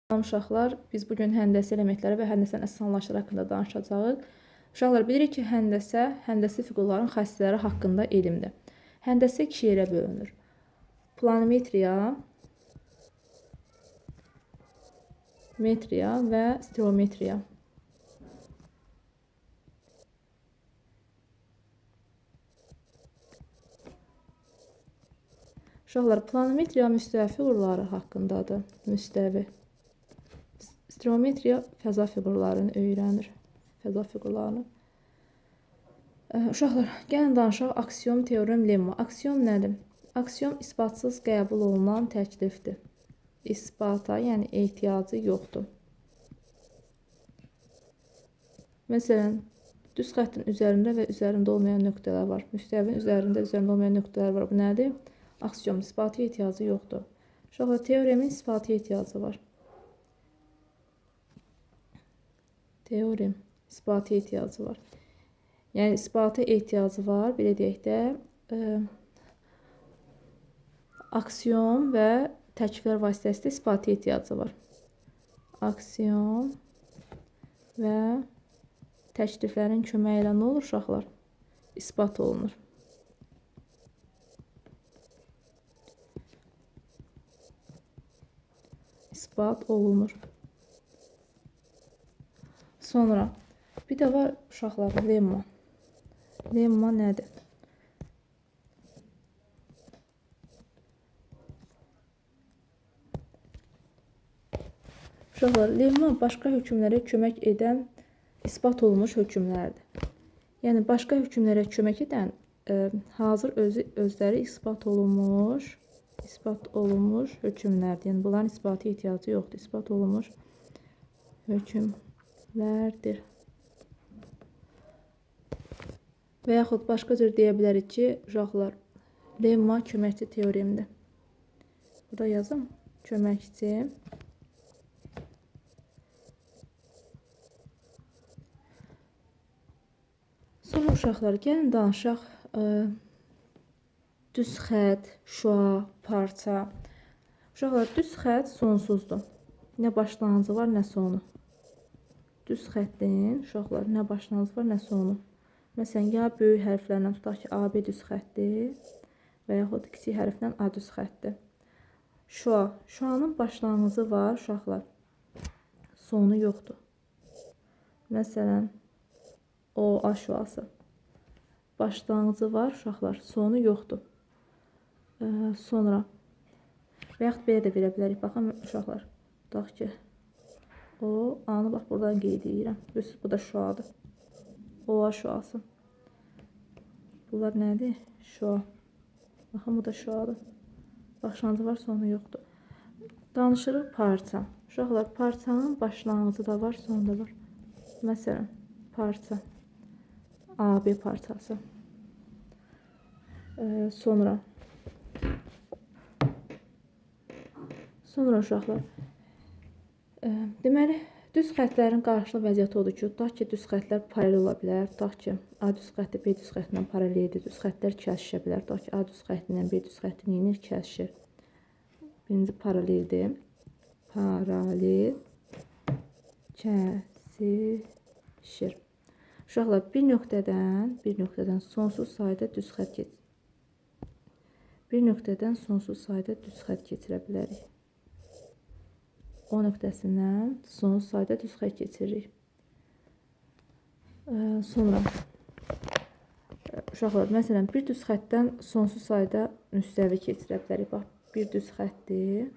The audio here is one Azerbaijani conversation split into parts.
Salam uşaqlar, biz bugün həndəsə elementləri və həndəsənin əsas anlayışları haqqında danışacağıq. Uşaqlar, bilirik ki, həndəsi fiqurların xassələri haqqında elmdir. Həndəsə iki yerə bölünür. Planimetriya, metriya və stereometriya. Uşaqlar, planimetriya müstəvi fiqurları haqqındadır. Müstəvi. Stereometriya fəza fiqurlarını öyrənir. Fəza fiqurlarını. Uşaqlar, gəlin danışaq aksiom, teorem, lemma. Aksiom nədir? Aksiom isbatsız qəbul olunan təklifdir. İsbata, yəni ehtiyacı yoxdur. Məsələn, düz xəttin üzərində və üzərində olmayan nöqtələr var. Müstəvinin üzərində olmayan nöqtələr var. Bu nədir? Aksiom, isbatı ehtiyacı yoxdur. Uşaqlar, teoremin isbatı ehtiyacı var. Teorem, isbatı ehtiyacı var. Yəni, isbatı ehtiyacı var, belə deyək də, aksiom və təkliflər vasitəsilə isbatı ehtiyacı var. Aksiom və təkliflərin köməyi ilə nə olur, uşaqlar? İsbat olunur. İsbat olunur. Sonra bir də var uşaqlar, lemma. Lemma nədir? Uşaqlar, lemma başqa hökmlərə kömək edən isbat olunmuş hökmlərdir. Yəni, başqa hökmlərə kömək edən hazır özləri isbat olunmuş hökmlərdir. Yəni, bunların isbatı ehtiyacı yoxdur. İsbat olunmuş hökmlərdir. Və yaxud başqa cür deyə bilərik ki, uşaqlar, lemma köməkçi teoremdir. Burada yazım, köməkçi. Sonra uşaqlar, gəlin danışaq düz xət, şua, parça. Uşaqlar, düz xət sonsuzdur. Nə başlanğıcı var, nə sonu. Düz xəttin, uşaqlar, nə başlanğıcı var, nə sonu. Məsələn, ya böyük hərflərlə tutaq ki, AB düz xətdir və yaxud kiçik hərflə A düz xətdir. Şua. Şuanın başlanğıcı var, uşaqlar. Sonu yoxdur. Məsələn, OA şuası. Başlanğıcı var, uşaqlar. Sonu yoxdur. Sonra və yaxud belə də verə bilərik. Baxın, uşaqlar. Tutaq ki, o, A-nı bax, buradan qeyd edirəm. Bu da şuadır. OA şuası. Bunlar nədir? Şua. Baxın, bu da şuadır. Başlanğıcı var, sonu yoxdur. Danışırıq parça. Uşaqlar, parçanın başlanğıcı da var, sonu da var. Məsələn, parça. AB parçası. Sonra uşaqlar, deməli, düz xətlərin qarşılıq vəziyyəti odur ki, tutaq ki, düz xətlər paralel ola bilər. Tutaq ki, A düz xətti B düz xəttindən paraleldir. Düz xətlər kəsişə bilər. Tutaq ki, A düz xəttindən B düz xətti neyinir? Kəsişir. Birinci paraleldir. Paralel kəsişir. Uşaqlar, bir nöqtədən sonsuz sayda düz xət keçir. Bir nöqtədən sonsuz sayda düz xət keçirə bilərik. O nöqtəsindən sonsuz sayda düz xət keçiririk. Sonra, uşaqlar, məsələn, bir düz xətdən sonsuz sayda müstəvi keçirə bilərik. Bax, bir düz xətdir.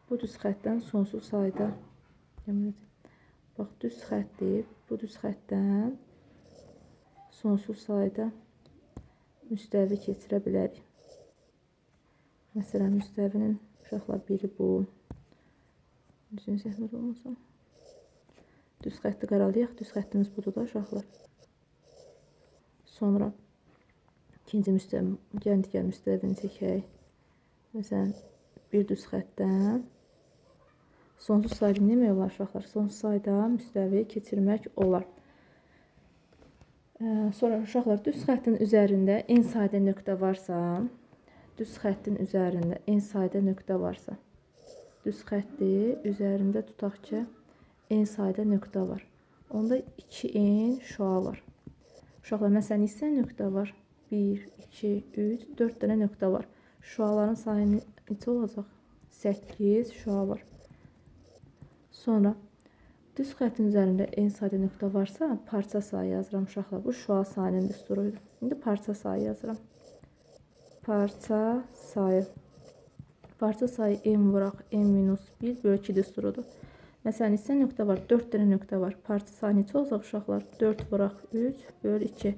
Bu düz xətdən sonsuz sayda, bax, düz xətdir. Bu düz xətdən sonsuz sayda müstəvi keçirə bilərik. Məsələn, müstəvinin uşaqlar biri bu. Düzün zəhmət olmasın. Düz xətti qaralayaq. Düz xəttimiz budur da, uşaqlar. Sonra ikinci müstəvi, gəlin digər müstəvini çəkək. Məsələn, bir düz xətdən sonsuz sayda demək olar, uşaqlar. Sonsuz sayda müstəvi keçirmək olar. Sonra uşaqlar, düz xəttin üzərində en sayda nöqtə varsa, düz xəttin üzərində en sayda nöqtə varsa, düz xəttdir. Üzərində tutaq ki, n sayda nöqtə var. Onda 2n şua var. Uşaqlar, məsələn, neçə nöqtə var? 1, 2, 3, 4 dənə nöqtə var. Şuaların sayı neçə olacaq? 8 şua var. Sonra düz xəttin üzərində n sayda nöqtə varsa, parça sayı yazıram uşaqlar. Bu şua sayının düsturuydu. İndi parça sayı yazıram. Parça sayı. Parça sayı n vuraq n-1 bölü 2 düsturudur. Məsələn, neçə nöqtə var? 4 dənə nöqtə var. Parça sayı neçə olacaq uşaqlar? 4 vuraq 3 bölü 2.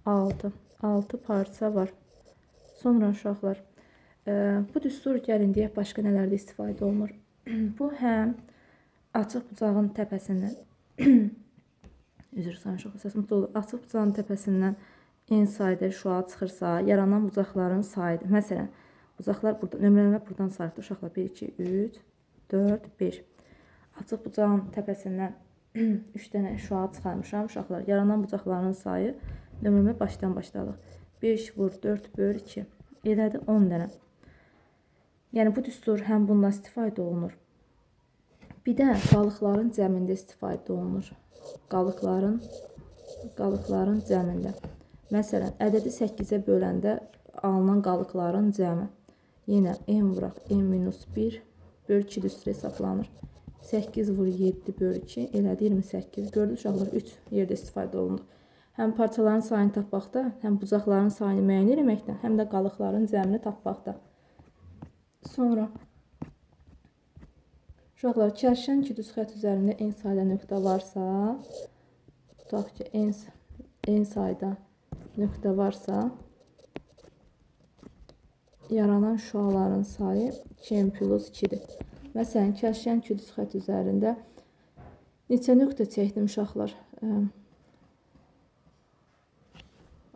6. 6 parça var. Sonra uşaqlar, bu düstur gəlin deyək, başqa nələrdə istifadə olunur? Bu həm açıq bucağın təpəsindən üzr istəyirəm uşaqlar, səsim tutuldu. Açıq bucağın təpəsindən n sayda şua çıxırsa, yaranan bucaqların sayıdır. Məsələn, bucaqlar burada, nömrələmə buradan sayılır uşaqlar. 1, 2, 3, 4, 5. Açıq bucağın təpəsindən 3 dənə şua çıxarmışam uşaqlar. Yaranan bucaqların sayı nömrələmə başdan başlayalım. 5 vur 4 bölü 2. Elədi 10 dənə. Yəni bu düstur həm bununla istifadə olunur. Bir də qalıqların cəmində istifadə olunur. Qalıqların cəmində. Məsələn, ədədi 8-ə böləndə alınan qalıqların cəmi. Yenə n vuraq n-1 bölü 2 düsturu hesablanır. 8 vur 7 bölü 2 elədi 28. Gördünüz uşaqlar, 3 yerdə istifadə olunur. Həm parçaların sayını tapmaqda, həm bucaqların sayını müəyyən etməkdə, həm də qalıqların cəmini tapmaqda. Sonra uşaqlar, çərşən ki, düz xətt üzərində n sayda nöqtə varsa, tutaq ki, n sayda nöqtə varsa, yaranan şuaların sayı 2n plus 2-dir. Məsələn, çərşən ki, düz xətt üzərində neçə nöqtə çəkdim uşaqlar?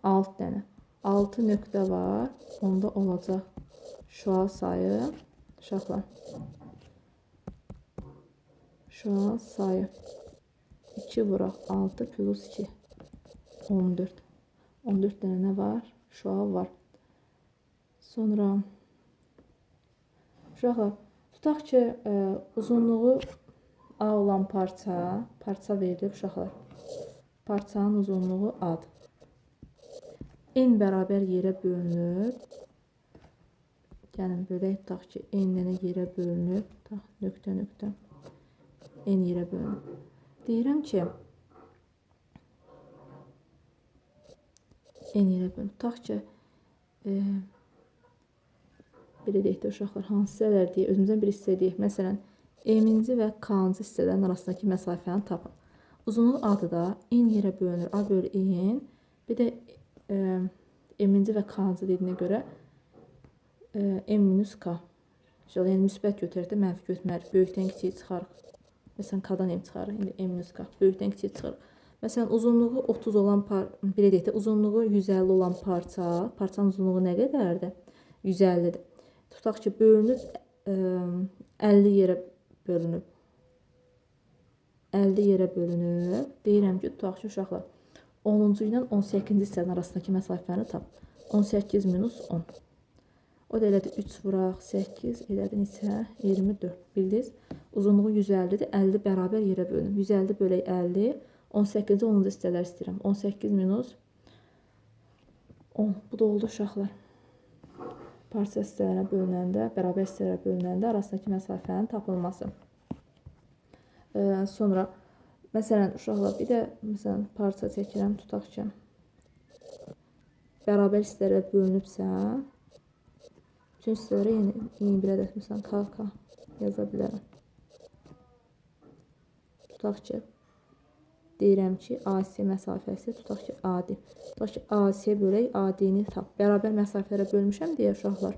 6 dənə. 6 nöqtə var. Onda olacaq şua sayı. Uşaqlar. Şua sayı. 2 vuraq 6 plus 2. 14. 14 dənə nə var? Şua var. Sonra uşaqlar, tutaq ki, uzunluğu A olan parça verilir uşaqlar. Parçanın uzunluğu A-dır. N bərabər yerə bölünüb. Gəlin bölək, tutaq ki, n dənə yerə bölünüb. Nöqtə. N yerə bölünüb. Deyirəm ki, n yerə bölünüb. Tutaq ki, belə deyək də uşaqlar, hansı hissələr deyə, özümüzdən bir hissə deyək. Məsələn, m-ci və k-cı hissələrin arasındakı məsafəni tapın. Uzunluğu A-dır da, n yerə bölünür. A bölü n. Bir də m-ci və k-cı dediyinə görə m minus k. Yəni, müsbət götürək də, mənfi götürmərək. Böyükdən kiçiyi çıxarıq. Məsələn, k-dan m çıxarıq. İndi m minus k. Böyükdən kiçiyi çıxarıq. Məsələn, uzunluğu 30 olan, belə deyək də, uzunluğu 150 olan parçanın uzunluğu nə qədərdir? 150-dir. Tutaq ki, bölünüb 50 yerə bölünüb. 50 yerə bölünüb. Deyirəm ki, tutaq ki, uşaqlar, 10-cu ilə 18-ci hissənin arasındakı məsafəni tap. 18 minus 10. O da elədi 3 vuraq 8, elədi neçə? 24. Bildiniz? Uzunluğu 150-dir. 50 bərabər yerə bölünüb. 150 bölək 50. 18-ci 10-cu hissələr istəyirəm. 18 minus 10. Bu da oldu uşaqlar. Parça hissələrə bölünəndə, bərabər hissələrə bölünəndə arasındakı məsafənin tapılması. Sonra, məsələn, uşaqlar, bir də məsələn, parça çəkirəm, tutaq ki, bərabər hissələrə bölünübsə, bütün hissələrə yeni bir ədəd, məsələn, KK yaza bilərəm. Tutaq ki, deyirəm ki, AC məsafəsi, tutaq ki, AD. Tutaq ki, AC bölək AD-ni tap. Bərabər məsafələrə bölmüşəm deyə uşaqlar.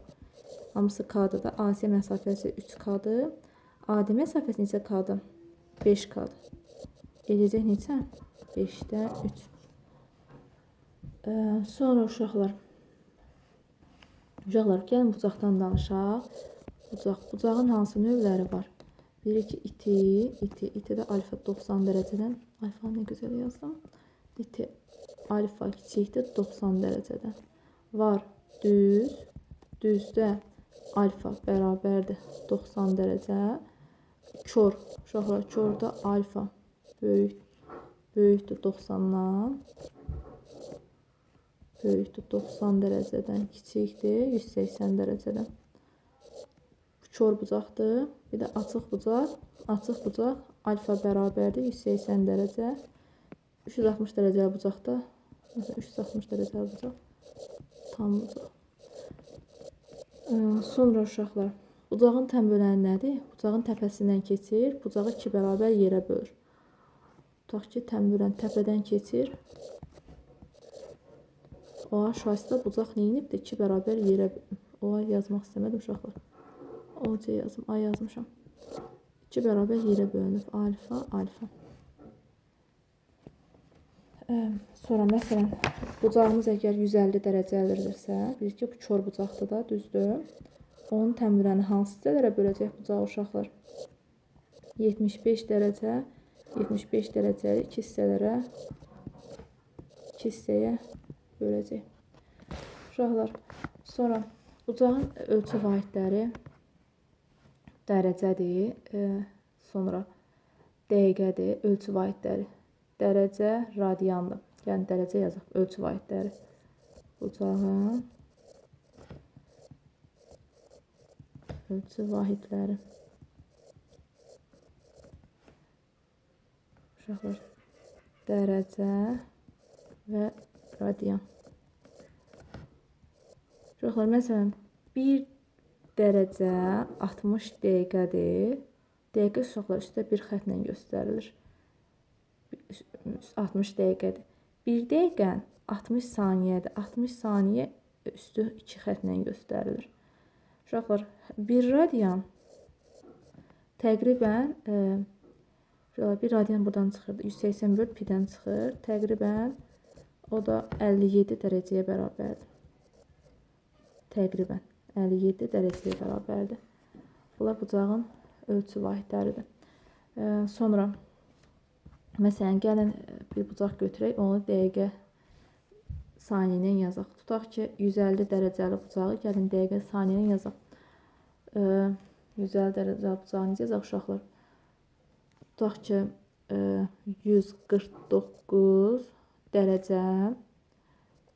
Hamısı K-dır da. AC məsafəsi 3K-dır. AD məsafəsi neçə K-dır? 5K-dır. Eləyəcək neçə? 5-də 3. Sonra uşaqlar, gəlin bucaqdan danışaq. Bucağın hansı növləri var? Biri ki, iti də alfa 90 dərəcədən. Alfa nə gözəl yazdım. İti alfa kiçikdir 90 dərəcədən. Var düzdə alfa bərabərdir 90 dərəcə. Kör, uşaqlar, kördə alfa böyükdür 90-dan. Böyükdür 90 dərəcədən, kiçikdir 180 dərəcədən. Kör bucaqdır. Bir də açıq bucaq. Açıq bucaq alfa bərabərdir 180 dərəcə. 360 dərəcəli bucaqda, məsələn 360 dərəcəli bucaq, tam bucaq. Sonra uşaqlar, bucağın təm böləni nədir? Bucağın təpəsindən keçir, bucağı 2 bərabər yerə bölür. Tutaq ki, təm bölən təpədən keçir. O aşağıda bucaq neyinibdir? 2 bərabər yerə bölür. O yazmaq istəmədim uşaqlar. O-C yazım, A yazmışam. 2 bərabər yerə bölünüb. Alfa, alfa. Sonra məsələn, bucağımız əgər 150 dərəcəlidirsə, biz ki, bu kör bucaqdır da, düzdür. Onun təmirəni hansı hissələrə böləcək bucağı uşaqlar? 75 dərəcə, 75 dərəcəli 2 hissələrə, 2 hissəyə böləcək. Uşaqlar, sonra bucağın ölçü vahidləri dərəcədir, sonra dəqiqədir, ölçü vahidləri. Dərəcə radiandır. Yəni dərəcə yazaq, ölçü vahidləri. Bucağın ölçü vahidləri. Uşaqlar, dərəcə və radian. Uşaqlar, məsələn, 1 dərəcə 60 dəqiqədir. Dəqiqə uşaqlar üstə bir xətlə göstərilir. 60 dəqiqədir. 1 dəqiqə 60 saniyədir. 60 saniyə üstü 2 xətlə göstərilir. Uşaqlar, 1 radian təqribən 1 radian buradan çıxırdı. 180 böl pi-dən çıxır. Təqribən o da 57 dərəcəyə bərabərdir. Təqribən 57 dərəcəyə bərabərdir. Bunlar bucağın ölçü vahidləridir. Sonra məsələn, gəlin bir bucaq götürək, onu dəqiqə saniyə ilə yazaq. Tutaq ki, 150 dərəcəli bucağı gəlin dəqiqə saniyə ilə yazaq. 150 dərəcəli bucağı necə yazaq uşaqlar? Tutaq ki, 149 dərəcə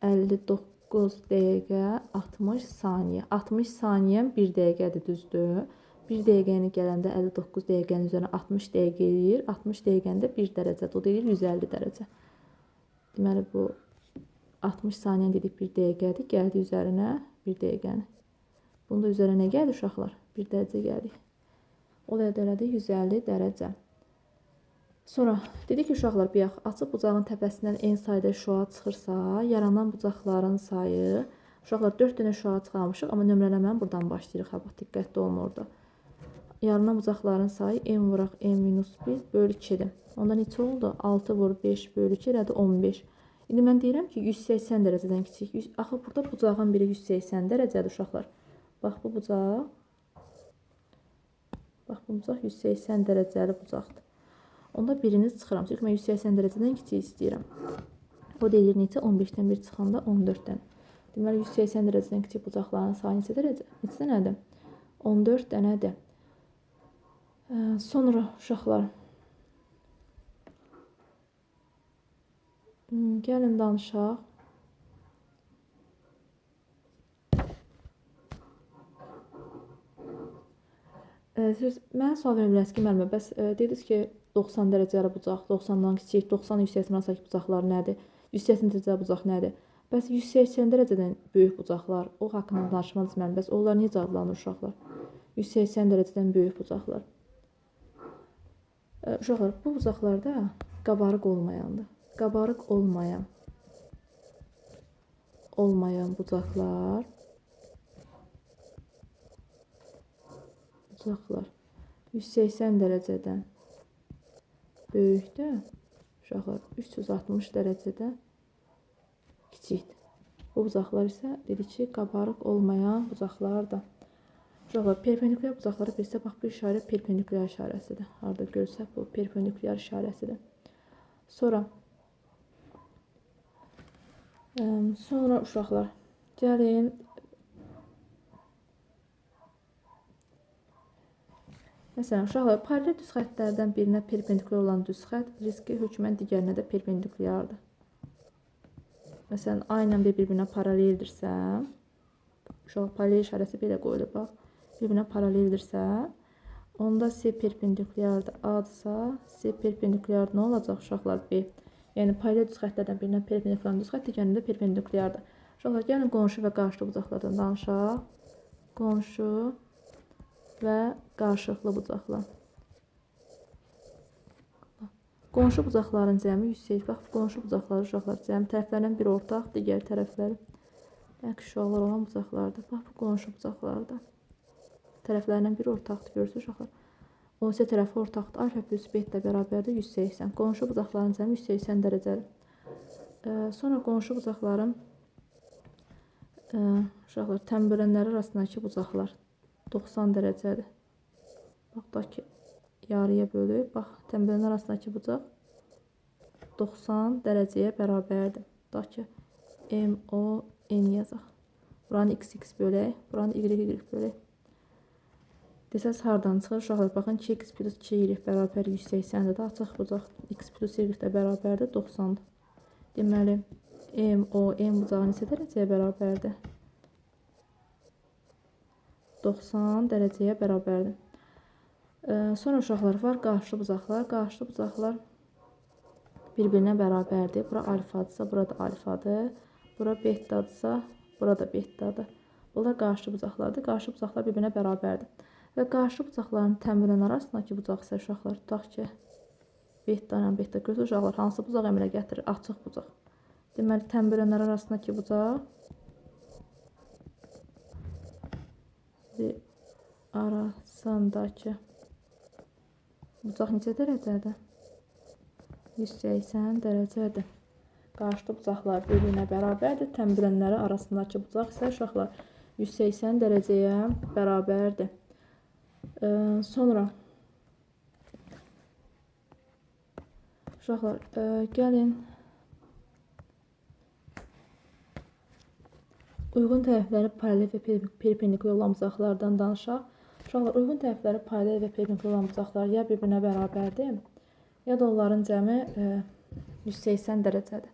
59 dəqiqə 60 saniyə. 60 saniyəm 1 dəqiqədir, düzdür? 1 dəqiqəni gələndə 59 dəqiqənin üzərinə 60 dəqiqə eləyir. 60 dəqiqəndə 1 dərəcədir. O deyir 150 dərəcə. Deməli, bu 60 saniyə dedik 1 dəqiqədir. Gəldi üzərinə 1 dəqiqəni. Bunda üzərinə nə gəldi uşaqlar? 1 dərəcə gəldi. O da elədi 150 dərəcə. Sonra dedik ki, uşaqlar, bayaq açıq bucağın təpəsindən eyni sayda şüa çıxırsa, yaranan bucaqların sayı, uşaqlar 4 dənə şüa çıxarmışıq, amma nömrələməni buradan başlayırıq. Ha, bax, diqqətli olun orada. Yaranan bucaqların sayı n vuraq n-1 bölü 2-dir. Onda neçə oldu? 6 vur 5 bölü 2 elədi 15. İndi mən deyirəm ki, 180 dərəcədən kiçik. Axı, burada bucağın biri 180 dərəcədir uşaqlar. Bax, bu bucaq. Bax, bu bucaq 180 dərəcəli bucaqdır. Onda biriniz çıxıram. Çünki mən 180 dərəcədən kiçik istəyirəm. O deyir neçə? 15-dən 1 çıxanda 14 dənə. Deməli, 180 dərəcədən kiçik bucaqların sayı neçə dənədir? 14 dənədir. Sonra uşaqlar, gəlin danışaq. Siz mənə sual verə bilərsiniz ki, müəllimə, bəs dediniz ki, 90 dərəcəli bucaq, 90-dan kiçik, 90 180 arasındakı bucaqlar nədir? 180 dərəcəli bucaq nədir? Bəs 180 dərəcədən böyük bucaqlar, o haqqında danışmadınız müəllim, bəs onlar necə adlanır uşaqlar? 180 dərəcədən böyük bucaqlar. Uşaqlar, bu bucaqlarda qabarıq olmayandır. Qabarıq olmayan bucaqlar 180 dərəcədən böyükdür. Uşaqlar 360 dərəcədən kiçikdir. Bu bucaqlar isə dedik ki, qabarıq olmayan bucaqlardır. Uşaqlar, perpendikulyar bucaqları bilsə, bax, bu işarə perpendikulyar işarəsidir. Harada görsək, bu perpendikulyar işarəsidir. Sonra uşaqlar, gəlin Məsələn, uşaqlar, paralel düz xəttlərdən birinə perpendikulyar olan düz xətt riski hökmən digərinə də perpendikulyardır. Məsələn, A ilə B bir-birinə paraleldirsə, uşaq paralel işarəsi belə qoyulur, bax, bir-birinə paraleldirsə, onda C perpendikulyardır A-dırsa, C perpendikulyardır nə olacaq uşaqlar B? Yəni, paralel düz xəttlərdən birinə perpendikulyar olan düz xətt digərinə də perpendikulyardır. Uşaqlar, gəlin qonşu və qarşılıqlı bucaqlardan danışaq. Qonşu və qarşılıqlı bucaqlar. Qonşu bucaqların cəmi 180. Bax, qonşu bucaqları uşaqlar cəmi tərəflərindən biri ortaq, digər tərəfləri əks uşaqlar olan bucaqlardır. Bax, bu qonşu bucaqlardır. Tərəflərindən biri ortaqdır, görürsünüz uşaqlar. OC tərəfi ortaqdır. Alfa plus beta bərabərdir 180. Qonşu bucaqların cəmi 180 dərəcədir. Sonra qonşu bucaqların uşaqlar tənbölənləri arasındakı bucaqlar 90 dərəcədir. Bax, da ki, yarıya bölüb. Bax, tənbölənlər arasındakı bucaq 90 dərəcəyə bərabərdir. Da ki, MO N yazaq. Buranı XX bölək, buranı YY bölək. Desəz hardan çıxır? Uşaqlar, baxın, 2x plus 2y bərabər 180-dir. Açıq bucaq x plus y də bərabərdir 90-dır. Deməli, MO N bucağı neçə dərəcəyə bərabərdir? 90 dərəcəyə bərabərdir. Sonra uşaqlar var, qarşılı bucaqlar. Qarşılı bucaqlar bir-birinə bərabərdir. Bura alfadırsa, bura da alfadır. Bura betadırsa, bura da betadır. Bunlar qarşılı bucaqlardır. Qarşılı bucaqlar bir-birinə bərabərdir. Və qarşılı bucaqların tənbölən arasındakı bucaq isə uşaqlar, tutaq ki, beta ilə beta götür uşaqlar, hansı bucaq əmələ gətirir? Açıq bucaq. Deməli, tənbölənlər arasındakı bucaq arasındakı bucaq neçə dərəcədir? 180 dərəcədir. Qarşılı bucaqlar bir-birinə bərabərdir. Tənbölənləri arasındakı bucaq isə uşaqlar 180 dərəcəyə bərabərdir. Sonra uşaqlar, gəlin uyğun tərəfləri paralel və perpendikulyar olan bucaqlardan danışaq. Uşaqlar, uyğun tərəfləri paralel və perpendikulyar olan bucaqlar ya bir-birinə bərabərdir, ya da onların cəmi 180 dərəcədir.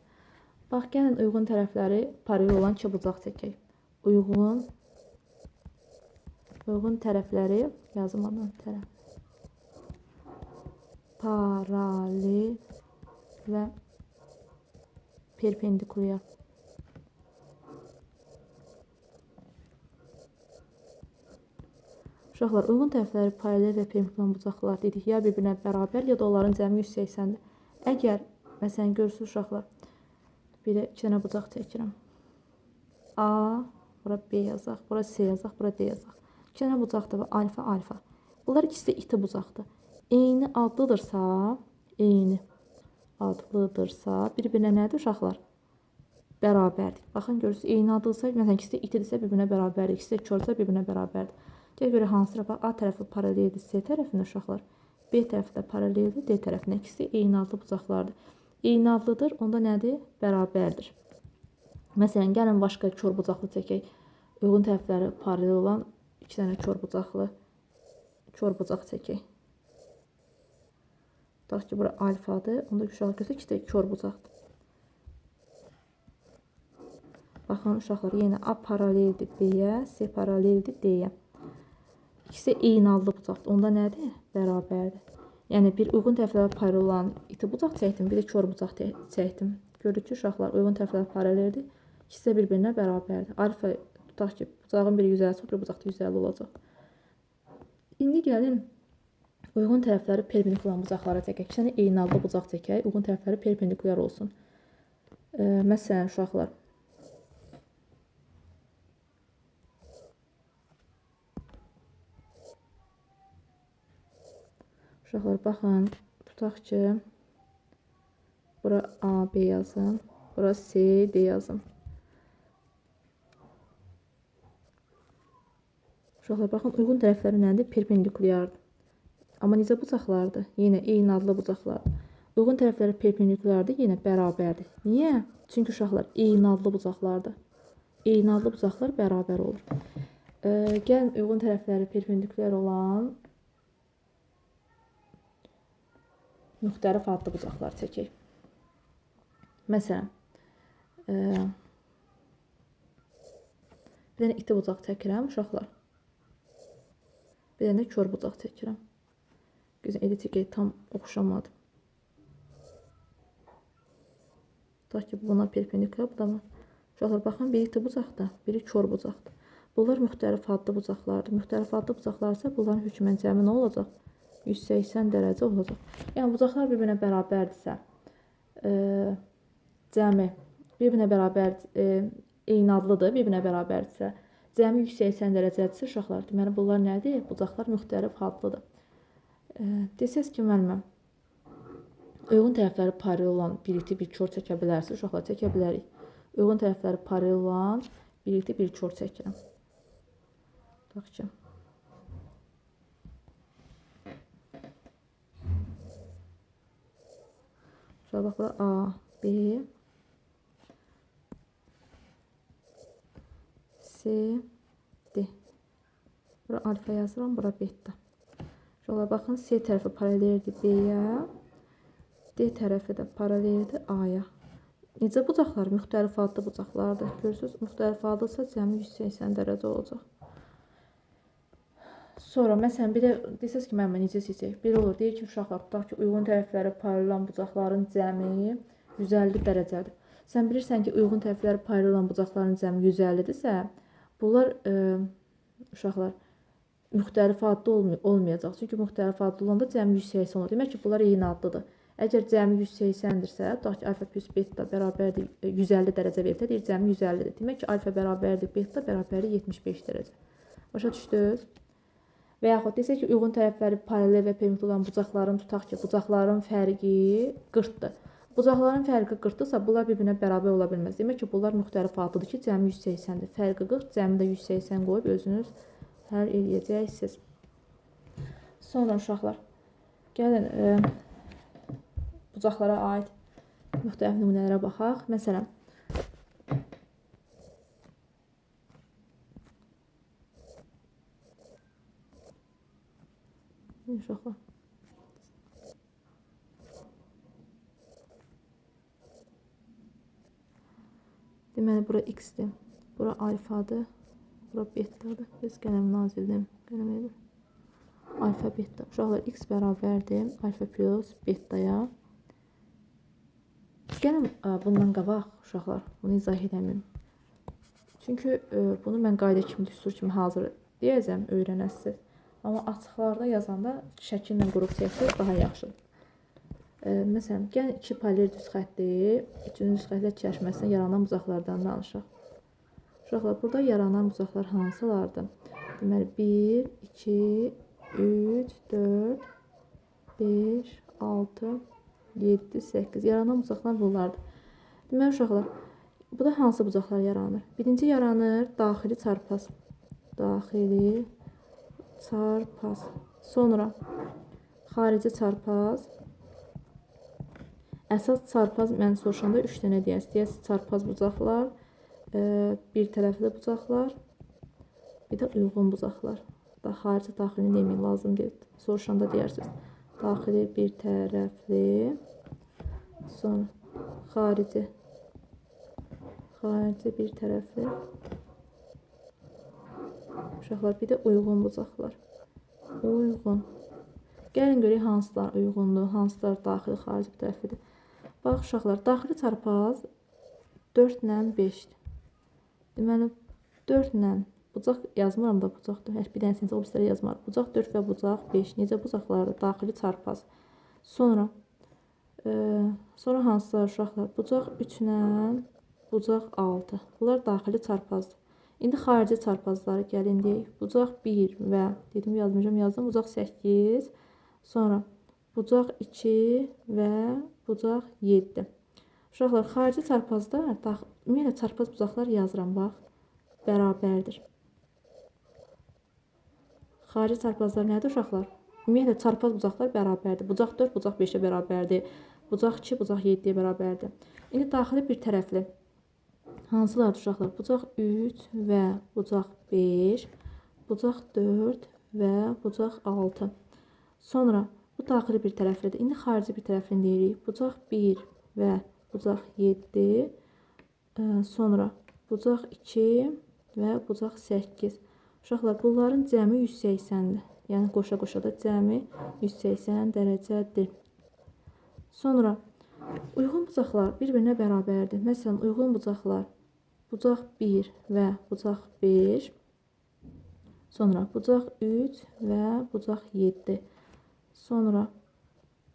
Bax, gəlin uyğun tərəfləri paralel olan iki bucaq çəkək. Uyğun tərəfləri yazmadan paralel və perpendikulyar. Uşaqlar, uyğun tərəfləri paralel və perpendikulyar bucaqlar dedik, ya bir-birinə bərabər, ya da onların cəmi 180-dir. Əgər, məsələn, görürsünüz uşaqlar, bir iki dənə bucaq çəkirəm. A, bura B yazaq, bura C yazaq, bura D yazaq. İki dənə bucaqdır, alfa, alfa. Bunlar ikisi də iti bucaqdır. Eyni adlıdırsa, bir-birinə nədir uşaqlar? Bərabərdir. Baxın, görürsünüz, eyni adlıdırsa, məsələn, ikisi də itidirsə, bir-birinə bərabərdir. İkisi də körsə, bir-birinə bərabərdir. Gəl görə hansı tərəfə? A tərəfi paraleldir C tərəfinə uşaqlar. B tərəfi də paraleldir D tərəfinə. İkisi eyni adlı bucaqlardır. Eyni adlıdır, onda nədir? Bərabərdir. Məsələn, gəlin başqa kör bucaqlı çəkək. Uyğun tərəfləri paralel olan iki dənə kör bucaq çəkək. Tutaq ki, bura alfadır. Onda uşaqlar görsək, ikisi də kör bucaqdır. Baxın, uşaqlar, yenə A paraleldir B-yə, C paraleldir D-yə. İkisi eyni adlı bucaqdır. Onda nədir? Bərabərdir. Yəni, bir uyğun tərəfləri paralel olan iti bucaq çəkdim, bir də kör bucaq çəkdim. Görürük ki, uşaqlar, uyğun tərəfləri paraleldir. İkisi də bir-birinə bərabərdir. Alfa, tutaq ki, bucağın biri 150, bir bucaq da 150 olacaq. İndi gəlin, uyğun tərəfləri perpendikulyar olan bucaqlara çəkək. İki dənə eyni adlı bucaq çəkək, uyğun tərəfləri perpendikulyar olsun. Məsələn, uşaqlar, baxın, tutaq ki, bura A, B yazın, bura C, D yazın. Uşaqlar, baxın, uyğun tərəfləri nədir? Perpendikulyardır. Amma necə bucaqlardır? Yenə eyni adlı bucaqlardır. Uyğun tərəfləri perpendikulyardır, yenə bərabərdir. Niyə? Çünki uşaqlar eyni adlı bucaqlardır. Eyni adlı bucaqlar bərabər olur. Gəlin uyğun tərəfləri perpendikulyar olan müxtəlif adlı bucaqlar çəkək. Məsələn, bir dənə iti bucaq çəkirəm uşaqlar. Bir dənə kör bucaq çəkirəm. Gözün eli çəkək, tam oxşamadı. Ta ki, buna perpendikülər, bu da mı? Uşaqlar, baxın, biri iti bucaqda, biri kör bucaqdır. Bunlar müxtəlif adlı bucaqlardır. Müxtəlif adlı bucaqlarsa, bunların hökmən cəmi nə olacaq? 180 dərəcə olacaq. Yəni, bucaqlar bir-birinə bərabərdirsə, cəmi bir-birinə bərabər, eyni adlıdır, bir-birinə bərabərdirsə, cəmi 180 dərəcədirsə, uşaqlar, deməli, bunlar nədir? Bucaqlar müxtəlif adlıdır. Desəz ki, müəllimə, uyğun tərəfləri paralel olan bir iti bir kör çəkə bilərsiniz, uşaqlar, çəkə bilərik. Uyğun tərəfləri paralel olan bir iti bir kör çəkirəm. Bax ki. Uşaqlar, bax, bura A, B, C, D. Bura alfa yazıram, bura beta. Uşaqlar, baxın, C tərəfi paraleldir B-yə, D tərəfi də paraleldir A-ya. Necə bucaqlar? Müxtəlif adlı bucaqlardır. Görürsünüz, müxtəlif adlısa cəmi 180 dərəcə olacaq. Sonra, məsələn, bir də desəz ki, müəllimə necə seçək? Bir olur, deyir ki, uşaqlar, tutaq ki, uyğun tərəfləri paralel olan bucaqların cəmi 150 dərəcədir. Sən bilirsən ki, uyğun tərəfləri paralel olan bucaqların cəmi 150-dirsə, bunlar, uşaqlar, müxtəlif adlı olmayacaq. Çünki müxtəlif adlı olanda cəmi 180 olur. Demək ki, bunlar eyni adlıdır. Əgər cəmi 180-dirsə, tutaq ki, alfa plus beta bərabərdir 150 dərəcə verirsə, deyir cəmi 150-dir. Demək ki, alfa bərabərdir beta bərabərdir 75 dərəcə. Başa düşdünüz? Və yaxud desək ki, uyğun tərəfləri paralel və perimetr olan bucaqların, tutaq ki, bucaqların fərqi 40-dır. Bucaqların fərqi 40-dırsa, bunlar bir-birinə bərabər ola bilməz. Demək ki, bunlar müxtəlif adlıdır ki, cəmi 180-dir. Fərqi 40, cəmi də 180 qoyub özünüz həll edəcəksiniz. Sonra uşaqlar, gəlin bucaqlara aid müxtəlif nümunələrə baxaq. Məsələn, uşaqlar, deməli, bura x-dir, bura alfadır, bura betadır. Biz qələmin nazildim, qələm edir. Alfa, beta. Uşaqlar, x bərabərdir alfa plus betaya. Gəlin bundan qabaq, uşaqlar, bunu izah edəməm. Çünki bunu mən qayda kimi, düstur kimi hazır deyəcəm, öyrənəsiniz. Amma açıqlarda yazanda şəkillə qrup çəksəz daha yaxşıdır. Məsələn, gəlin 2 poler düz xətti, 3-cü düz xətlə çəkməsində yaranan bucaqlardan danışaq. Uşaqlar, burada yaranan bucaqlar hansılardır? Deməli, 1, 2, 3, 4, 5, 6, 7, 8. Yaranan bucaqlar bunlardır. Deməli, uşaqlar, bu da hansı bucaqlar yaranır? Birinci yaranır daxili çarpaz. Daxili çarpaz. Sonra xarici çarpaz. Əsas çarpaz mən soruşanda 3 dənə deyərsiniz. Deyərsiniz çarpaz bucaqlar, bir tərəfli bucaqlar, bir də uyğun bucaqlar. Da xarici daxilini demək lazım deyil. Soruşanda deyərsiniz. Daxili bir tərəfli, sonra xarici bir tərəfli. Uşaqlar, bir də uyğun bucaqlar. Uyğun. Gəlin görək hansılar uyğundur, hansılar daxili, xarici bir tərəflidir. Bax, uşaqlar, daxili çarpaz 4 ilə 5-dir. Deməli, 4 ilə bucaq yazmıram da bucaqdır. Bir dənə sinəcə o bizlərə yazmarıq. Bucaq 4 və bucaq 5. Necə bucaqlardır? Daxili çarpaz. Sonra hansılar uşaqlar? Bucaq 3 ilə bucaq 6. Bunlar daxili çarpazdır. İndi xarici çarpazları gəlin deyək. Bucaq 1 və dedim yazdım. Bucaq 8. Sonra bucaq 2 və bucaq 7. Uşaqlar, xarici çarpazda ümumiyyətlə çarpaz bucaqlar yazıram, bax, bərabərdir. Xarici çarpazlar nədir uşaqlar? Ümumiyyətlə çarpaz bucaqlar bərabərdir. Bucaq 4, bucaq 5-ə bərabərdir. Bucaq 2, bucaq 7-yə bərabərdir. İndi daxili bir tərəfli hansılardır uşaqlar? Bucaq 3 və bucaq 5, bucaq 4 və bucaq 6. Sonra Bu daxili bir tərəflidir. İndi xarici bir tərəflini deyirik. Bucaq 1 və bucaq 7. Sonra bucaq 2 və bucaq 8. Uşaqlar, bunların cəmi 180-dir. Yəni qoşa-qoşa da cəmi 180 dərəcədir. Sonra uyğun bucaqlar bir-birinə bərabərdir. Məsələn, uyğun bucaqlar bucaq 1 və bucaq 5. Sonra bucaq 3 və bucaq 7. Sonra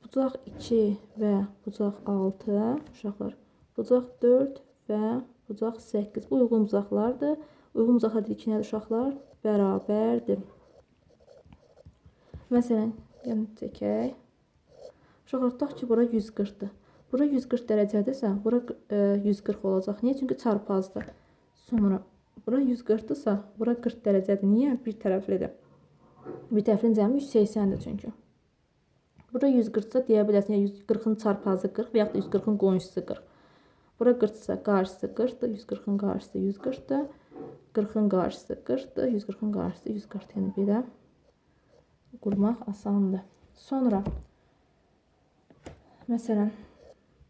bucaq 2 və bucaq 6. Uşaqlar, bucaq 4 və bucaq 8. Bu uyğun bucaqlardır. Uyğun bucaqlar dedik ki, nədir uşaqlar? Bərabərdir. Məsələn, gəlin çəkək. Uşaqlar, tutaq ki, bura 140-dır. Bura 140 dərəcədirsə, bura 140 olacaq. Niyə? Çünki çarpazdır. Sonra bura 140-dırsa, bura 40 dərəcədir. Niyə? Bir tərəflidir. Bir tərəflinin cəmi 180-dir çünki. Bura 140-sa deyə bilərsən, 140-ın çarpazı 40 və yaxud da 140-ın qonşusu 40. Bura 40-sa qarşısı 40-dır, 140-ın qarşısı 140-dır. 40-ın qarşısı 40-dır, 140-ın qarşısı 140. Yəni belə qurmaq asandır. Sonra məsələn,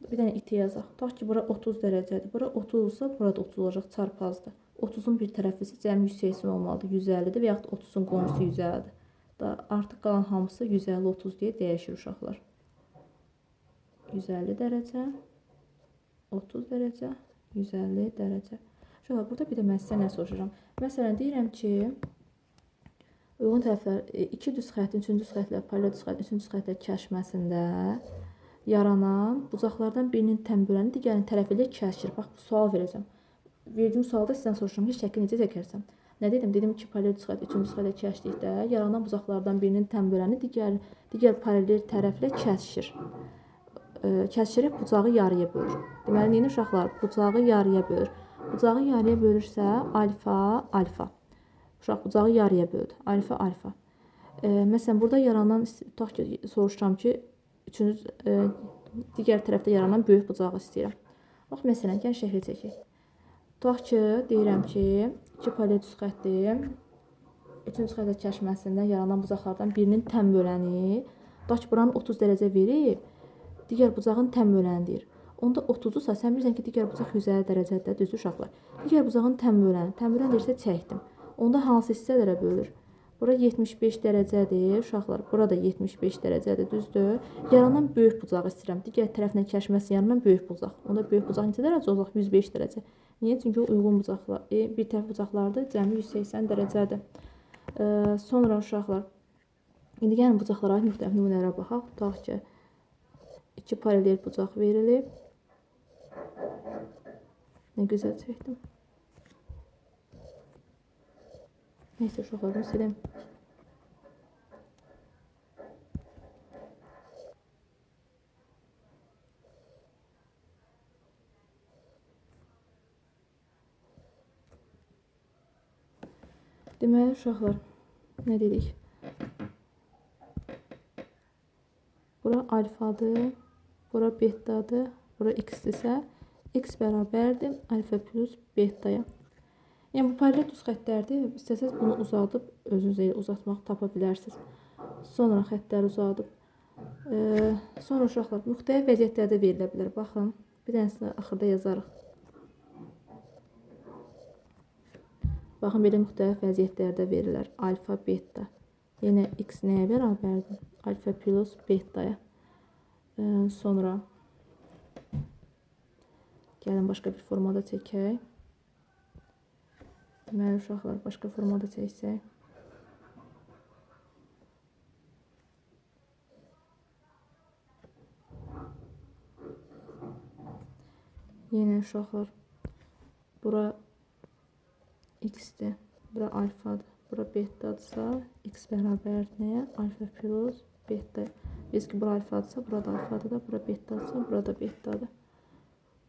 bir dənə iti yazaq. Tutaq ki, bura 30 dərəcədir. Bura 30-sa, burada 30 olacaq, çarpazdır. 30-un bir tərəflisi cəmi 180 olmalıdır, 150-dir və yaxud 30-un qonşusu 150-dir. Artıq qalan hamısı 150-30 deyə dəyişir uşaqlar. 150 dərəcə, 30 dərəcə, 150 dərəcə. Uşaqlar, burada bir də mən sizə nə soruşuram? Məsələn, deyirəm ki, uyğun tərəflər, iki düz xəttin, üçüncü düz xətlər, paralel düz xəttin, üçüncü düz xətlər kəsişməsində yaranan bucaqlardan birinin təm böləni digərinin tərəfi ilə kəsişir. Bax, bu sual verəcəm. Verdiyim sualda sizdən soruşuram ki, şəkli necə çəkərsən? Nə dedim? Dedim ki, paralel düz xətt, üçüncü düz xətlə kəsişdikdə yaranan bucaqlardan birinin təm böləni digər paralel tərəflə kəsişir. Kəsişərək bucağı yarıya bölür. Deməli, neyini uşaqlar? Bucağı yarıya bölür. Bucağı yarıya bölürsə alfa, alfa. Uşaq bucağı yarıya böldü. Alfa, alfa. Məsələn, burada yaranan, tutaq ki, soruşuram ki, digər tərəfdə yaranan böyük bucağı istəyirəm. Bax, məsələn, gəlin şəkli çəkək. Tutaq ki, deyirəm ki, iki paralel düz xətdir. Üçüncü xətlə kəsişməsində yaranan bucaqlardan birinin təm böləni, tutaq ki, buranın 30 dərəcə verib, digər bucağın təm böləni deyir. Onda 30-dursa, sən bilirsən ki, digər bucaq 150 dərəcədə, düzdür uşaqlar. Digər bucağın təm böləni deyirsə çəkdim. Onda hansı hissələrə bölür? Bura 75 dərəcədir, uşaqlar. Burada 75 dərəcədir, düzdür. Yaranan böyük bucağı istəyirəm. Digər tərəflə kəsişməsi yaranan böyük bucaq. Onda böyük bucaq neçə dərəcə olacaq? 105 dərəcə. Niyə? Çünki o uyğun bucaqlar, bir tərəf bucaqlardır, cəmi 180 dərəcədir. Sonra uşaqlar, indi gəlin bucaqlara aid müxtəlif nümunələrə baxaq. Tutaq ki, iki paralel bucaq verilib. Nə gözəl çəkdim. Neyse, uşaqlar, bunu siləm. Deməli, uşaqlar, nə dedik? Bura alfadır, bura betadır, bura x-dirsə, x bərabərdir alfa plus betaya. Yəni, bu paralel düz xəttlərdir. İstəsəz bunu uzadıb, özünüz uzatmaq tapa bilərsiniz. Sonra xəttləri uzadıb. Sonra uşaqlar, müxtəlif vəziyyətlərdə verilə bilər. Baxın, bir dənəsini axırda yazarıq. Baxın, belə müxtəlif vəziyyətlərdə verirlər. Alfa, beta. Yenə x nəyə bərabərdir? Alfa plus betaya. Sonra gəlin başqa bir formada çəkək. Deməli, uşaqlar, başqa formada çəksək. Yenə uşaqlar, bura x-dir, bura alfadır, bura betadırsa, x bərabərdir nəyə? Alfa plus betaya. Biz ki, bura alfadırsa, burada alfadır da, bura betadırsa, burada betadır.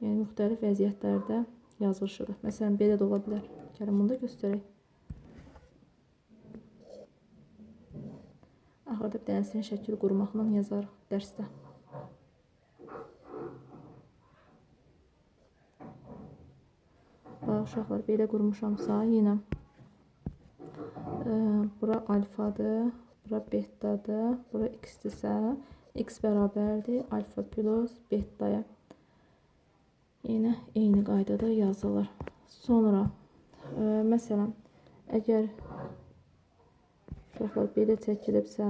Yəni, müxtəlif vəziyyətlərdə yazılışıdır. Məsələn, belə də ola bilər. Gəlin, bunu da göstərək. Axırda bir dənəsinin şəkil qurmaqla yazarıq dərsdə. Bax, uşaqlar, belə qurmuşamsa, yenə bura alfadır, bura betadır. Bura x-dirsə, x bərabərdir alfa plus betaya. Yenə eyni qaydada yazılır. Sonra məsələn, əgər uşaqlar belə çəkilibsə,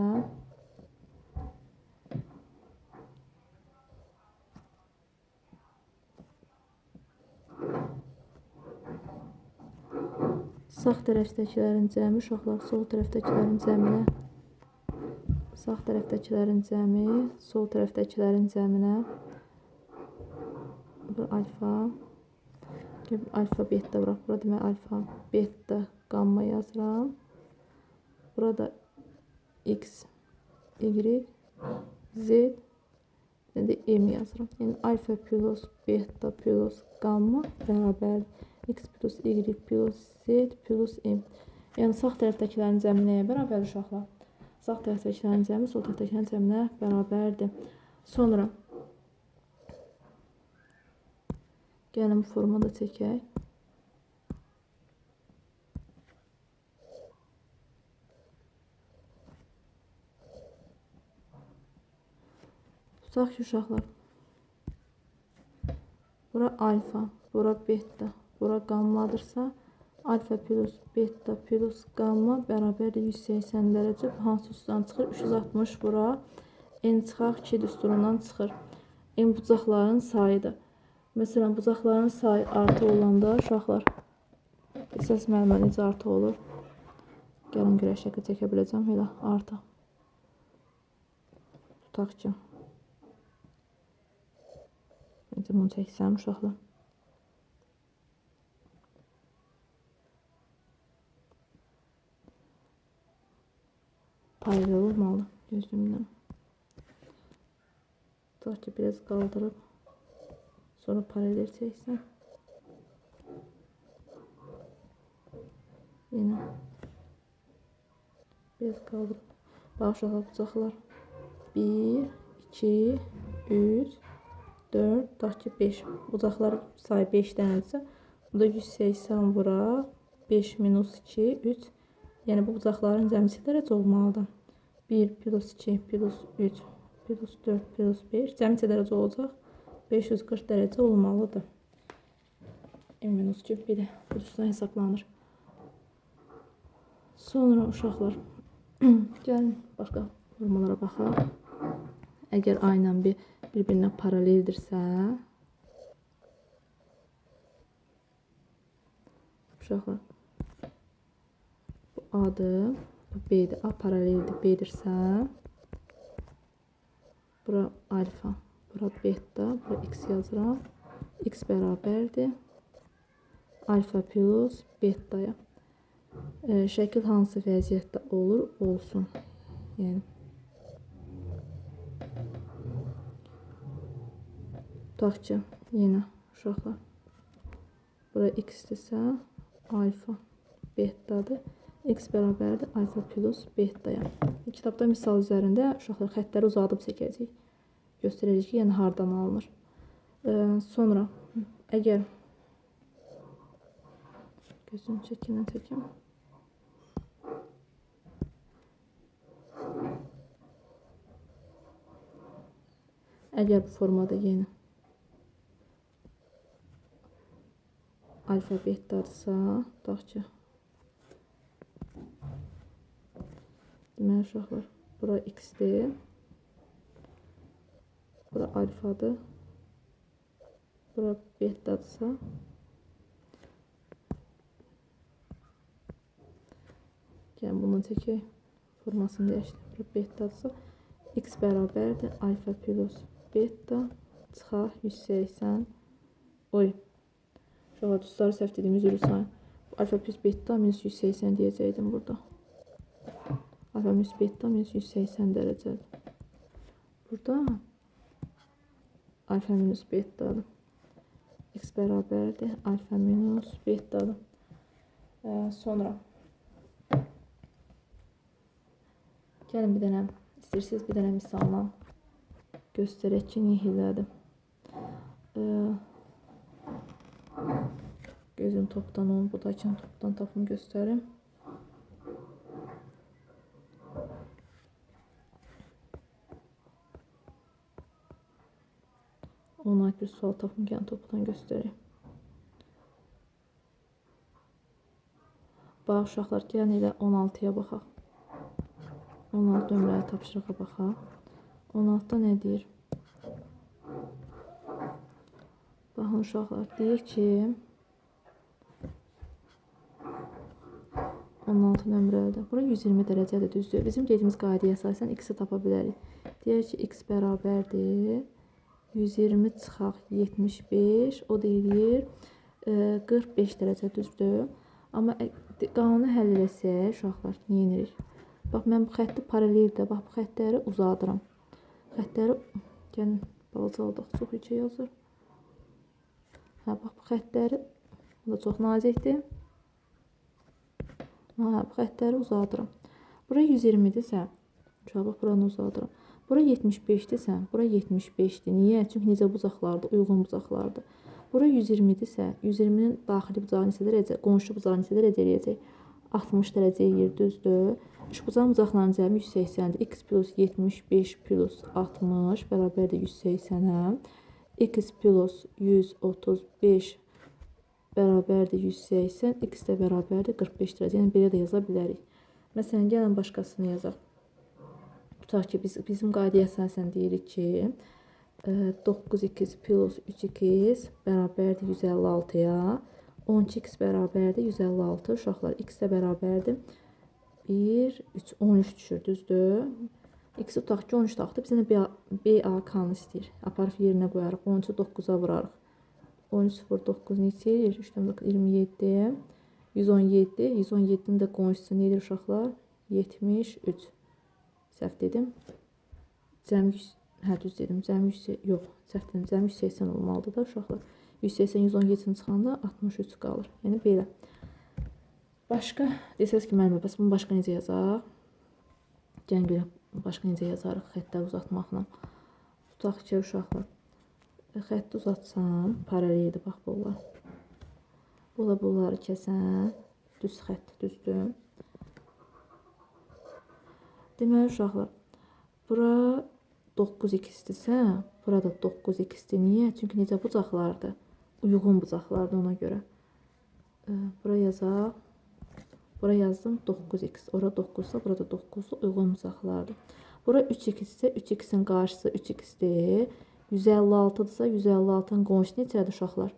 sağ tərəfdəkilərin cəmi uşaqlar sol tərəfdəkilərin cəminə, sağ tərəfdəkilərin cəmi sol tərəfdəkilərin cəminə, bu alfa, alfa beta bırak. Burada demək alfa beta gamma yazıram. Burada x, y, z, de m yazıram. Yəni alfa plus beta plus gamma bərabər x plus y plus z plus m. Yəni sağ tərəfdəkilərin cəmi nəyə bərabər uşaqlar? Sağ tərəfdəkilərin cəmi sol tərəfdəkilərin cəminə bərabərdir. Sonra gəlin bu formada çəkək. Tutaq ki uşaqlar, bura alfa, bura beta, bura gammadırsa, alfa plus beta plus gamma bərabərdir 180 dərəcə. Hansı üstdən çıxır? 360 bura. N çıxaq 2 düsturundan çıxır. N bucaqların sayıdır. Məsələn, bucaqların sayı artı olanda uşaqlar, əsas müəllimə necə artı olur? Gəlin görək, şəkil çəkə biləcəm, elə artı. Tutaq ki, necə bunu çəksəm uşaqlar. Paralel olmalı gözümdən. Tutaq ki, biraz qaldırıb. Sonra paralel çəksən. Yenə biraz qaldırıb. Bax uşaqlar, bucaqlar 1, 2, 3, 4, tutaq ki 5. Bucaqlar sayı 5 dənədirsə, burada 180 vuraq. 5 minus 2, 3. Yəni bu bucaqların cəmsi dərəcə olmalıdır. 1 plus 2 plus 3 plus 4 plus 5. Cəmsi dərəcə olacaq. 540 dərəcə olmalıdır. M-2 bir də bu üstdən hesablanır. Sonra uşaqlar, gəlin başqa formalara baxaq. Əgər A ilə B bir-birinə paraleldirsə, uşaqlar, bu A-dır, bu B-dir. A paraleldir, B-dirsə, bura alfa. Bura beta, bura x yazıram. X bərabərdir alfa plus betaya. Şəkil hansı vəziyyətdə olur? Olsun. Yəni tutaq ki, yenə uşaqlar, bura x-dirsə, alfa betadır. X bərabərdir alfa plus betaya. Kitabda misal üzərində uşaqlar xəttləri uzadıb çəkəcəyik. Göstərəcək ki, yəni hardan alınır. Sonra əgər gözünü çəkindən çəkəm. Əgər bu formada yenə alfa betadırsa, tutaq ki, deməli uşaqlar, bura x-dir. Bura alfadır. Bura betadırsa, yəni bundan çəkək, formasını dəyişdir. Bura betadırsa, x bərabərdir alfa plus beta çıxaq 180. Oy, uşaqlar düzləri səhv dediyimiz üzrü sayın. Alfa plus beta minus 180 deyəcəkdim burada. Alfa minus beta minus 180 dərəcədir. Burada alfa minus betadır. X bərabərdir alfa minus betadır. Sonra gəlin bir dənə, istəyirsiniz bir dənə misalla göstərək ki, nihilədir. Gözüm topdan olun, bu da topdan tapım göstərim. 10 ait bir sual tapın, gəlin topludan göstəreyim. Bax, uşaqlar, gəlin elə 16-ya baxaq. 16 nömrəli tapşırığa baxaq. 16-da nə deyir? Baxın, uşaqlar, deyir ki, 16 nömrəlidir. Bura 120 dərəcədir, düzdür. Bizim dediyimiz qaydaya əsasən x-i tapa bilərik. Deyək ki, x bərabərdir 120 çıxaq 75, o deyir 45 dərəcə, düzdür. Amma qanunu həll eləsək, uşaqlar, nə edirik? Bax, mən bu xətti paraleldə, bax, bu xəttləri uzadıram. Xəttləri, gəlin, balaca aldıq, çox içə yazır. Hə, bax, bu xəttləri, bu da çox nazikdir. Hə, bu xəttləri uzadıram. Bura 120-dirsə, bax, buranı uzadıram. Bura 75-dirsə, bura 75-dir. Niyə? Çünki necə bucaqlardır, uyğun bucaqlardır. Bura 120-dirsə, 120-nin daxili bucağı neçə dərəcə, qonşu bucağı neçə dərəcə eləyəcək? 60 dərəcə eləyir, düzdür. Üçbucağın bucaqlarının cəmi 180-dir. X plus 75 plus 60 bərabərdir 180-ə. X plus 135 bərabərdir 180. X də bərabərdir 45 dərəcə. Yəni, belə də yaza bilərik. Məsələn, gəlin başqasını yazaq. Tutaq ki, bizim qaydaya əsasən deyirik ki, 9x plus 3x bərabərdir 156-ya. 12x bərabərdir 156. Uşaqlar, x də bərabərdir 1, 3, 13 düşür, düzdür. X-i tutaq ki, 13 taxtdır. Bizə BA kanı istəyir. Aparıb yerinə qoyarıq. 13-ü 9-a vurarıq. 13 0 9 neçə edir? 3 27. 117. 117-nin də qonşusu nə edir uşaqlar? 73. Səhv dedim. Cəmi, hə, düz dedim. Cəmi, yox, səhv dedim. Cəmi 180 olmalıdır da uşaqlar. 180, 117-sini çıxanda 63 qalır. Yəni, belə. Başqa, desəz ki, müəllimə, bəs bunu başqa necə yazaq? Gəlin görək, başqa necə yazarıq xəttləri uzatmaqla. Tutaq ki, uşaqlar, xətti uzatsam, paraleldir, bax, bunlar. Bunları kəsən, düz xətti, düzdür. Deməli, uşaqlar, bura 9x-dirsə, burada 9x-dir. Niyə? Çünki necə bucaqlardır? Uyğun bucaqlardır ona görə. Bura yazaq. Bura yazdım 9x. Ora 9-sa, burada 9-da uyğun bucaqlardır. Bura 3x-sə, 3x-in qarşısı 3x-dir. 156-dırsa, 156-nın qonşusu neçədir uşaqlar?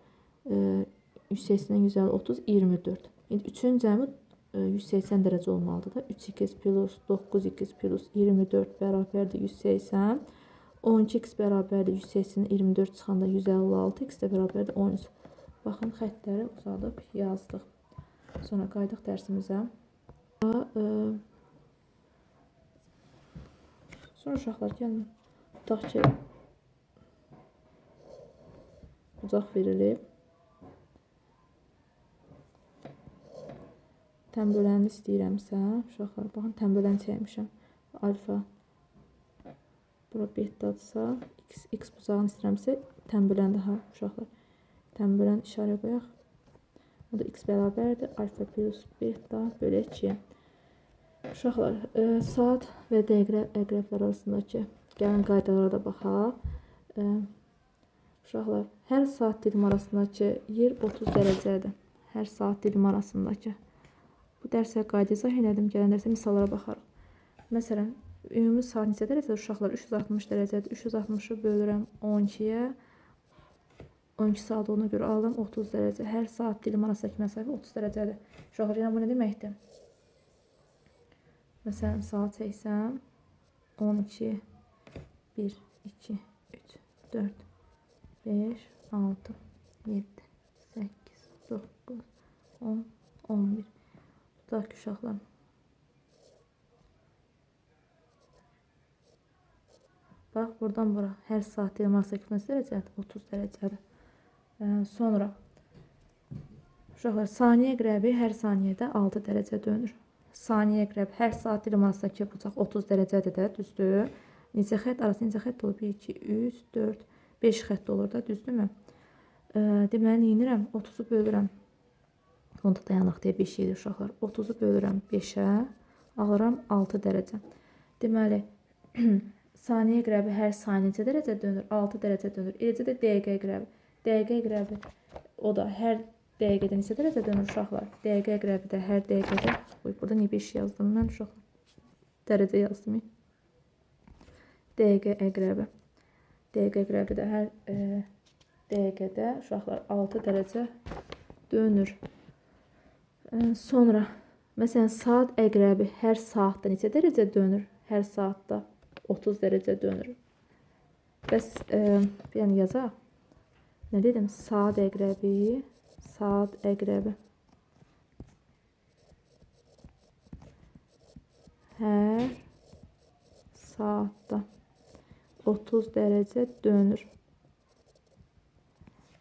180-dən 130, 24. 3-ün cəmi 180 dərəcə olmalıdır da. 3x plus 9x plus 24 bərabərdir 180. 12x bərabərdir 180, 24 çıxanda 156. X də bərabərdir 13. Baxın, xəttləri uzadıb yazdıq. Sonra qaydıq dərsimizə. Sonra uşaqlar, gəlin. Tutaq ki, bucaq verilib. Tənböləni istəyirəmsə, uşaqlar, baxın, tənböləni çəkmişəm. Alfa, bura betadırsa, x bucağını istəyirəmsə, tənböləni daha, uşaqlar. Tənböləni işarə qoyaq. O da x bərabərdir, alfa plus beta bölü 2. Uşaqlar, saat və dəqiqə əqrəblər arasındakı gəlin qaydalara da baxaq. Uşaqlar, hər saat dilim arasındakı yer 30 dərəcədir. Hər saat dilim arasındakı. Bu dərsə qayda izah elədim. Gələn dərsə misallara baxarıq. Məsələn, ümumi saat neçə dərəcədir? Uşaqlar, 360 dərəcədir. 360-ı bölürəm 12-yə. 12 saat ona görə aldım 30 dərəcə. Hər saat dilim arasındakı məsafə 30 dərəcədir. Uşaqlar, yəni bu nə deməkdir? Məsələn, saat çəksəm 12, 1, 2, 3, 4, 5, 6, 7, 8, 9, 10, 11. Tutaq ki, uşaqlar. Bax, buradan bura hər saat dilim arasındakı dərəcədir? 30 dərəcədir. Sonra, uşaqlar, saniyə əqrəbi hər saniyədə 6 dərəcə dönür. Saniyə əqrəbi hər saat dilim arasındakı bucaq 30 dərəcədir də, düzdür? Neçə xətt arası, neçə xətt olur? 1, 2, 3, 4, 5 xətt olur da, düzdürmü? Deməli, neyinirəm? 30-u bölürəm. Onda dayanıq deyə 5 edir uşaqlar. 30-u bölürəm 5-ə, alıram 6 dərəcə. Deməli, Saniyə əqrəbi hər saniyə neçə dərəcə dönür? 6 dərəcə dönür. Eləcə də dəqiqə əqrəbi. Dəqiqə əqrəbi o da hər dəqiqədə neçə dərəcə dönür uşaqlar? Dəqiqə əqrəbi də hər dəqiqədə. Burada niyə 5 yazdım mən uşaqlar? Dərəcə yazdım. Dəqiqə əqrəbi. Dəqiqə əqrəbi də hər dəqiqədə uşaqlar 6 dərəcə dönür. Sonra məsələn saat əqrəbi hər saatda neçə dərəcə dönür? Hər saatda 30 dərəcə dönür. Bəs yəni yazaq. Nə dedim? Saat əqrəbi, saat əqrəbi hər saatda 30 dərəcə dönür.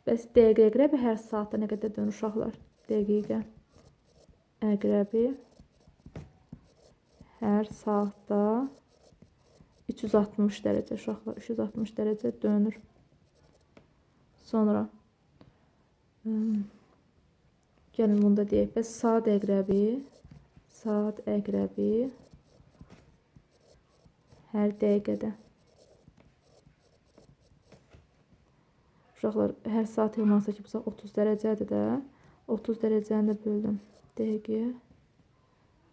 Bəs dəqiqə əqrəbi hər saatda nə qədər dönür uşaqlar? Dəqiqə əqrəbi hər saatda 360 dərəcə uşaqlar, 360 dərəcə dönür. Sonra gəlin bunu da deyək. Bəs saat əqrəbi hər dəqiqədə. Uşaqlar, hər saat olmazsa ki, bu 30 dərəcədir də. 30 dərəcəni də böldüm dəqiqəyə.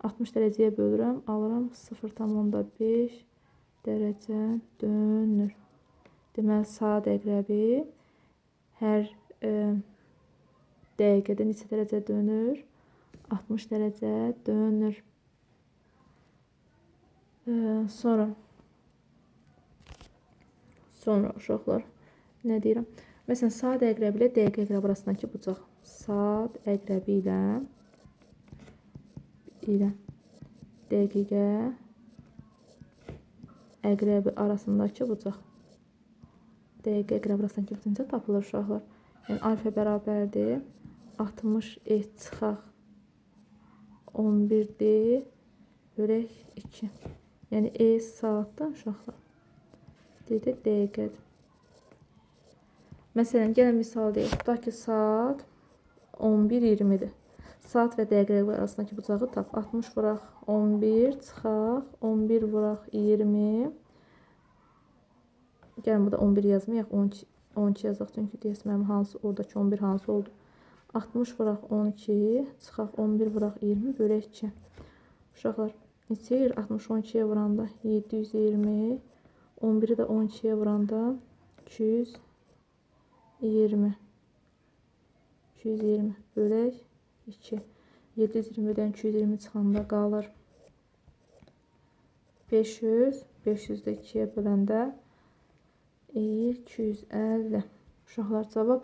60 dərəcəyə bölürəm, alıram 0,5 dərəcə dönür. Deməli, saat əqrəbi hər dəqiqədə neçə dərəcə dönür? 60 dərəcə dönür. Sonra uşaqlar, nə deyirəm? Məsələn, saat əqrəbi ilə dəqiqə əqrəbi arasındakı bucaq. Saat əqrəbi ilə dəqiqə əqrəbi arasındakı bucaq. Dəqiqə əqrəbi arasındakı bucaq necə tapılır uşaqlar? Yəni alfa bərabərdir 60 çıxaq 11-dir bölək 2. Yəni saatda uşaqlar. Deyə dəqiqədir. Məsələn, gəlin misal deyək. Tutaq ki, saat 11:20-dir. Saat və dəqiqə arasındakı bucağı tap. 60 vuraq 11 çıxaq 11 vuraq 20. Gəlin burada 11 yazmayaq, 12 yazaq. Çünki deyəsən mənim hansı oradakı 11 hansı oldu. 60 vuraq 12 çıxaq 11 vuraq 20 bölək 2. Uşaqlar, neçə yer? 60 12-yə vuranda 720. 11-i də 12-yə vuranda 220. 220 bölək 2. 720-dən 220 çıxanda qalır 500. 500-də 2-yə böləndə 250. Uşaqlar, cavab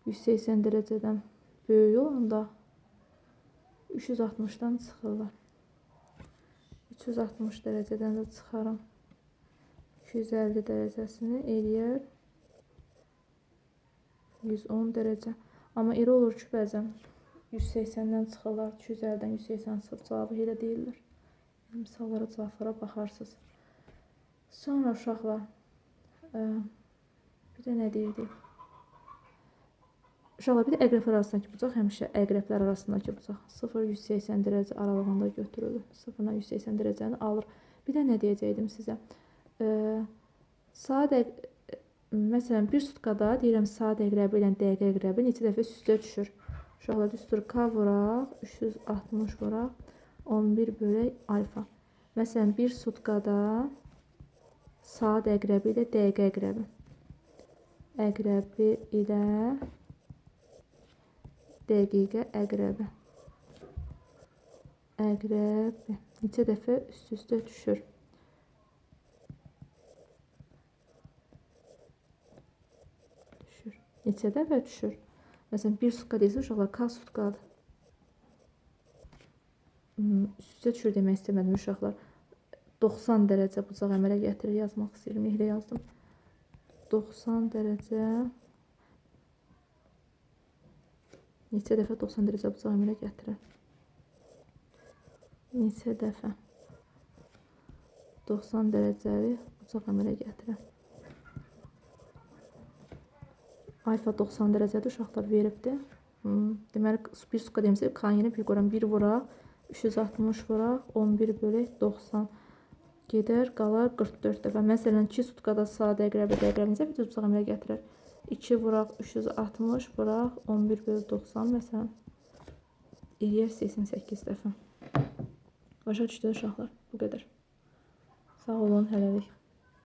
180 dərəcədən böyük olanda 360-dan çıxırlar. 360 dərəcədən də çıxarım. 250 dərəcəsini eləyər 110 dərəcə. Amma elə olur ki, bəzən 180-dən çıxırlar, 250-dən 180 çıxır. Cavabı elə deyirlər. Misallara, cavablara baxarsınız. Sonra uşaqlar, bir də nə deyirdik? Uşaqlar, bir də əqrəblər arasındakı bucaq həmişə əqrəblər arasındakı bucaq 0-180 dərəcə aralığında götürülür. 0-180 dərəcəni alır. Bir də nə deyəcəkdim sizə? Məsələn, bir sutkada deyirəm saat əqrəbi ilə dəqiqə əqrəbi neçə dəfə üst-üstə düşür. Uşaqlar, düzdür, K vuraq, 360 vuraq, 11 bölək alfa. Məsələn, bir sutkada saat əqrəbi ilə dəqiqə əqrəbi. Əqrəbi ilə dəqiqə əqrəbi. Əqrəbi neçə dəfə üst-üstə düşür? Neçə dəfə düşür? Məsələn, bir sutka deyilsə, uşaqlar, K sutkadır. Üst-üstə düşür demək istəmədim, uşaqlar. 90 dərəcə bucaq əmələ gətirir, yazmaq istəyirəm, elə yazdım. 90 dərəcə neçə dəfə 90 dərəcə bucaq əmələ gətirir? Neçə dəfə 90 dərəcəli bucaq əmələ gətirir? Alfa 90 dərəcədir, uşaqlar veribdir. Deməli, bir sutka demsə, K-nı bir qoyuram, 1 vuraq, 360 vuraq, 11 bölək 90. gedər, qalar 44 dəfə. Məsələn, 2 sutkada sadə əqrəbi əqrəbinizə bir bıçaq əmələ gətirər. 2 vuraq 360, vuraq 11/90 məsələn. Eləyər 88 dəfə. Başa düşdünüz uşaqlar? Bu qədər. Sağ olun, hələlik.